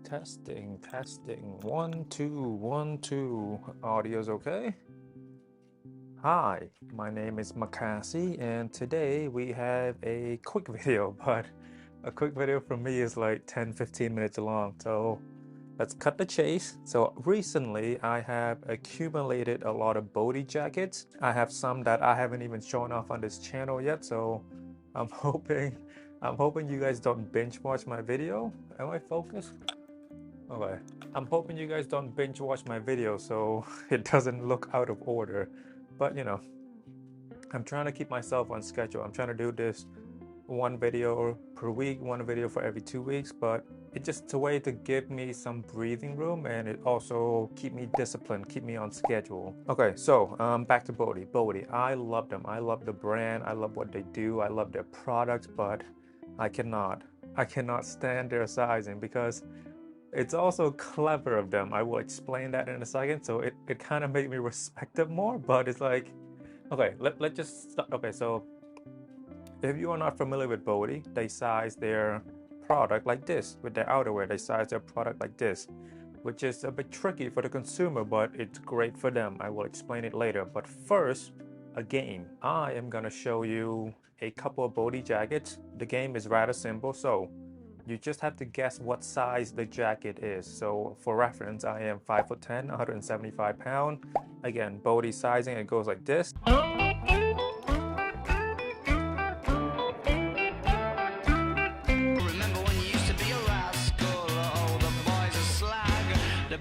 Testing. 1, 2, 1, 2. Audio's okay? Hi, my name is Makasi, and today we have a quick video, but a quick video from me is like 10-15 minutes long, so let's cut the chase. So recently I have accumulated a lot of Bodhi jackets. I have some that I haven't even shown off on this channel yet, so I'm hoping you guys don't binge watch my video. Am I focused? Okay. I'm hoping you guys don't binge watch my video so it doesn't look out of order. But you know, I'm trying to keep myself on schedule. I'm trying to do this one video per week, one video for every 2 weeks, but it's just a way to give me some breathing room, and it also keep me disciplined, keep me on schedule. Okay, so back to Bodhi. I love them. I love the brand. I love what they do. I love their products, but I cannot stand their sizing because it's also clever of them. I will explain that in a second. So it kind of made me respect them more, but it's like, okay, let's just start. Okay, so if you are not familiar with Bodhi, they size their product like this. With their outerwear, they size their product like this, which is a bit tricky for the consumer, but it's great for them. I will explain it later. But first, a game. I am gonna show you a couple of Bodhi jackets. The game is rather simple, so you just have to guess what size the jacket is. So for reference, I am 5'10", 175 pounds. Again, Bodhi sizing, it goes like this. The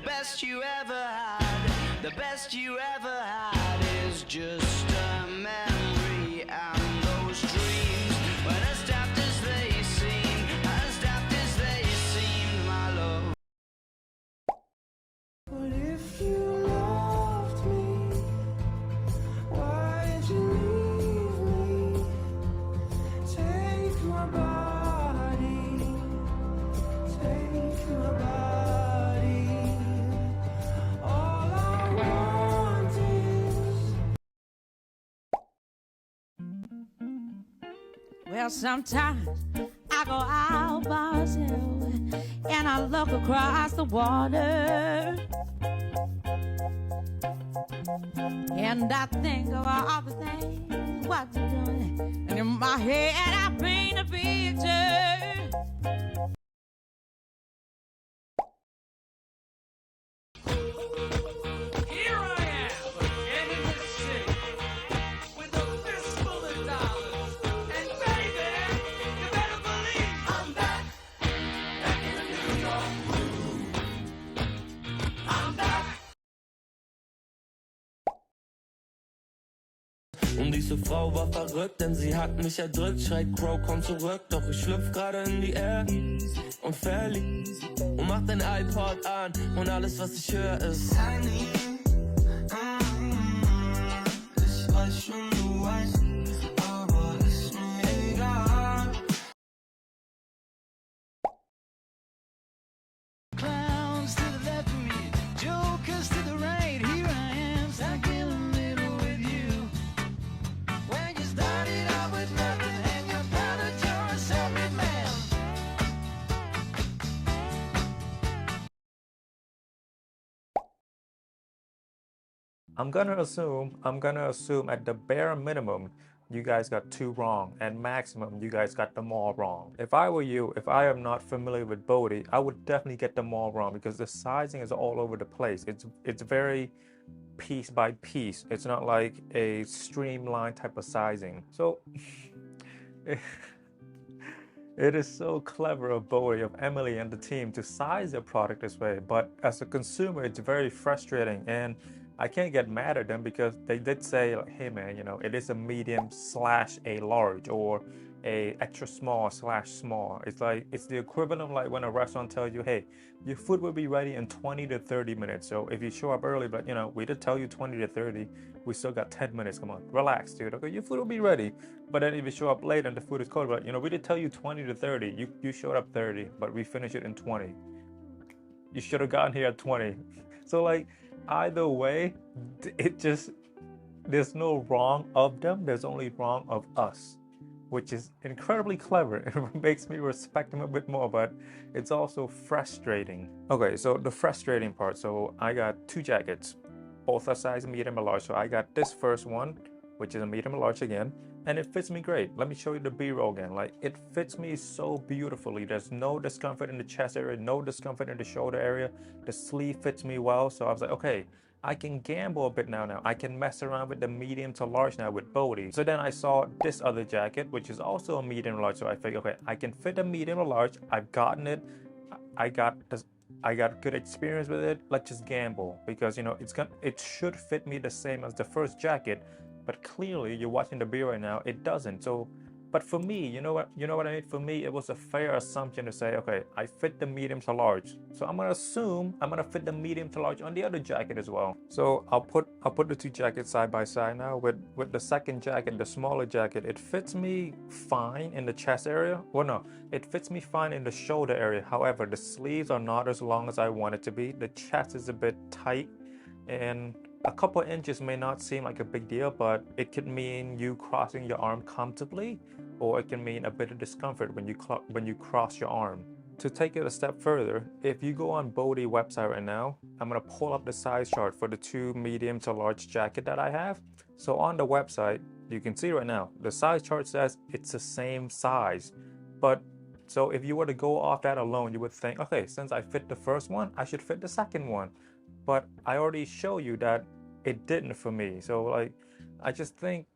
best you ever had is just a memory, and those dreams were as daft as they seem, my love. But if you loved me, why did you leave me? Take my body, take my body. Well, sometimes I go out by myself and I look across the water, and I think of all the things what you're doing, and in my head I paint a picture. Und diese Frau war verrückt, denn sie hat mich erdrückt. Schreit Crow, komm zurück, doch ich schlüpf gerade in die Air und verliebt und mach den iPod an und alles was ich höre ist Honey, ich weiß schon, du weißt, aber ist mir egal. Clowns to the left of me, jokers to the right. Here I am, stuck in the middle with you. When you started out with nothing and you found that you're a separate man. I'm gonna assume at the bare minimum, you guys got 2 wrong, and maximum, you guys got them all wrong. If I were you, if I am not familiar with Bodhi, I would definitely get them all wrong because the sizing is all over the place. It's very piece by piece. It's not like a streamlined type of sizing. So it is so clever of Bodhi, of Emily and the team to size their product this way, but as a consumer, it's very frustrating, and I can't get mad at them because they did say, like, hey man, you know, it is a medium / a large, or a extra small / small. It's like, it's the equivalent of like when a restaurant tells you, hey, your food will be ready in 20 to 30 minutes. So if you show up early, but you know, we did tell you 20 to 30, we still got 10 minutes, come on, relax, dude, okay, your food will be ready. But then if you show up late and the food is cold, but you know, we did tell you 20 to 30, you showed up 30, but we finished it in 20. You should have gotten here at 20. So like, either way, it just, there's no wrong of them, there's only wrong of us. which is incredibly clever. It makes me respect him a bit more, but it's also frustrating. Okay, so the frustrating part. So I got two jackets, both are size medium and large. So I got this first one, which is a medium and large again, and it fits me great. Let me show you the B-roll again. Like, it fits me so beautifully. There's no discomfort in the chest area, no discomfort in the shoulder area. The sleeve fits me well. So I was like, okay, I can gamble a bit now. I can mess around with the medium to large now with Bodhi. So then I saw this other jacket, which is also a medium large. So I figured, okay, I can fit a medium or large. I've gotten it. I got good experience with it. Let's just gamble, because you know it should fit me the same as the first jacket, but clearly you're watching the beer right now, it doesn't. So, but for me, you know what I mean? For me, it was a fair assumption to say, okay, I fit the medium to large. So I'm gonna assume I'm gonna fit the medium to large on the other jacket as well. So I'll put the two jackets side by side now. With the second jacket, the smaller jacket, it fits me fine in the chest area. Well, no, it fits me fine in the shoulder area. However, the sleeves are not as long as I want it to be. The chest is a bit tight, and a couple inches may not seem like a big deal, but it could mean you crossing your arm comfortably, or it can mean a bit of discomfort when you cross your arm. To take it a step further, if you go on Bodhi website right now, I'm gonna pull up the size chart for the two medium to large jacket that I have. So on the website, you can see right now, the size chart says it's the same size. But so if you were to go off that alone, you would think, okay, since I fit the first one, I should fit the second one. But I already show you that it didn't for me. So like, I just think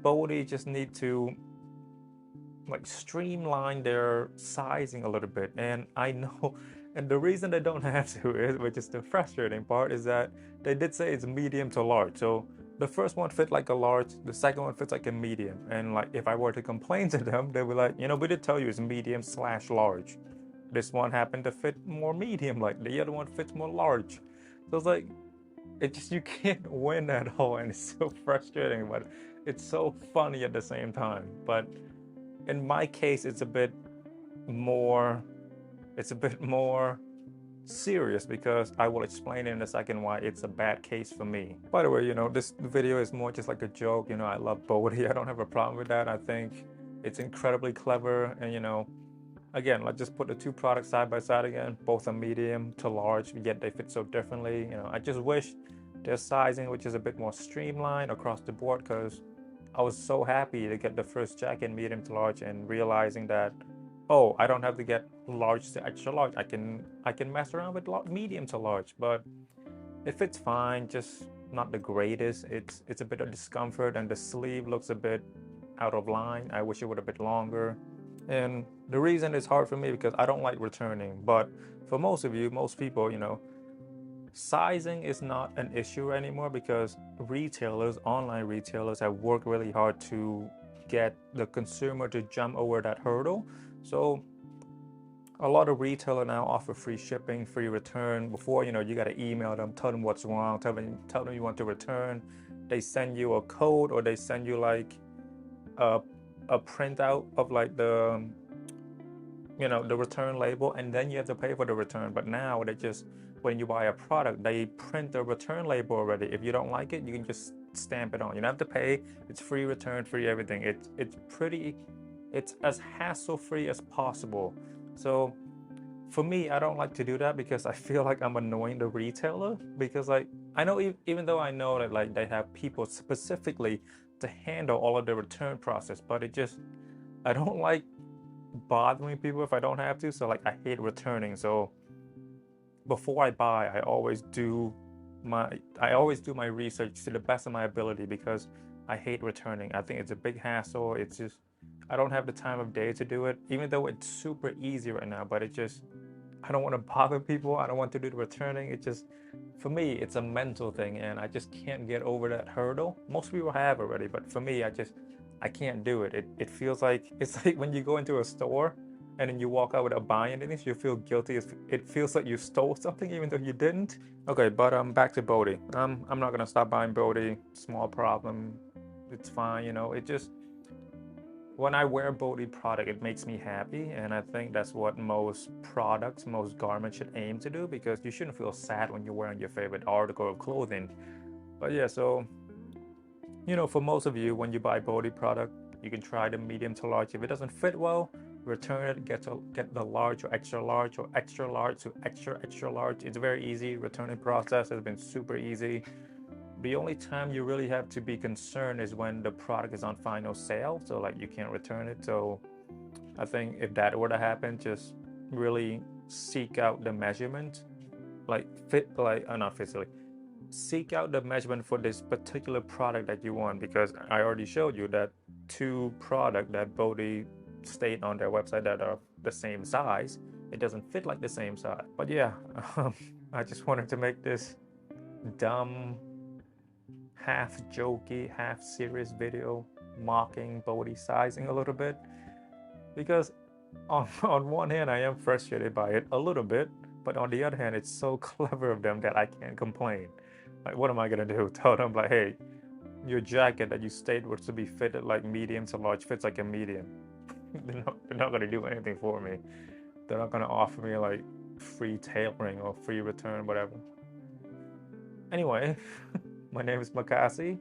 Bodhi just need to like streamline their sizing a little bit. And I know, and the reason they don't have to is, which is the frustrating part, is that they did say it's medium to large. So the first one fit like a large, the second one fits like a medium. And like, if I were to complain to them, they were like, you know, we did tell you it's medium/large. This one happened to fit more medium, like the other one fits more large. So it's like, it just, you can't win at all, and it's so frustrating, but it's so funny at the same time. But in my case, it's a bit more serious, because I will explain in a second why it's a bad case for me. By the way, you know, this video is more just like a joke. You know, I love Bodhi. I don't have a problem with that. I think it's incredibly clever, and you know, again, let's just put the two products side by side again. Both are medium to large, yet they fit so differently. You know, I just wish their sizing, which is a bit more streamlined across the board, because I was so happy to get the first jacket medium to large and realizing that, oh, I don't have to get large to extra large. I can mess around with medium to large, but it fits fine, just not the greatest. It's a bit of discomfort, and the sleeve looks a bit out of line. I wish it would have been longer. And the reason it's hard for me, because I don't like returning. But for most people, you know, sizing is not an issue anymore, because retailers, online retailers, have worked really hard to get the consumer to jump over that hurdle. So a lot of retailers now offer free shipping, free return. Before, you know, you got to email them, tell them what's wrong, tell them you want to return. They send you a code, or they send you like a printout of like the, you know, the return label, and then you have to pay for the return. But now they just, when you buy a product, they print the return label already. If you don't like it, you can just stamp it on. You don't have to pay. It's free return, free everything. It's as hassle-free as possible. So for me, I don't like to do that, because I feel like I'm annoying the retailer, because like, I know, even though I know that like they have people specifically to handle all of the return process, but it just, I don't like bothering people if I don't have to. So like, I hate returning. So before I buy, I always do my research to the best of my ability, because I hate returning. I think it's a big hassle. It's just, I don't have the time of day to do it, even though it's super easy right now. But it just, I don't want to bother people. I don't want to do the returning. It just, for me, it's a mental thing, and I just can't get over that hurdle. Most people have already, but for me, I can't do it. It feels like, it's like when you go into a store and then you walk out without buying anything, so you feel guilty. It feels like you stole something even though you didn't. Okay, but back to Bodhi. I'm not gonna stop buying Bodhi. Small problem. It's fine, you know. It just, when I wear a Bodhi product, it makes me happy, and I think that's what most products, most garments should aim to do, because you shouldn't feel sad when you're wearing your favorite article of clothing. But yeah, so, you know, for most of you, when you buy Bodhi product, You can try the medium to large. If it doesn't fit well, return it, get the large or extra large to extra large. It's very easy. Returning process has been super easy. The only time you really have to be concerned is when the product is on final sale, so like you can't return it. So I think if that were to happen, just really seek out the measurement, like not physically, seek out the measurement for this particular product that you want, because I already showed you that 2 products that Bode state on their website that are the same size, it doesn't fit like the same size. But yeah, I just wanted to make this dumb, half jokey, half serious video mocking Bode sizing a little bit, because on one hand I am frustrated by it a little bit, but on the other hand it's so clever of them that I can't complain. Like, what am I gonna do? Tell them like, hey, your jacket that you stated was to be fitted like medium to large fits like a medium. They're not gonna do anything for me. They're not gonna offer me like free tailoring or free return, whatever. Anyway, my name is Makasi.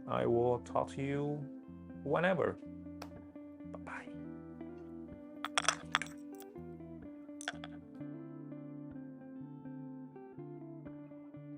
I will talk to you whenever.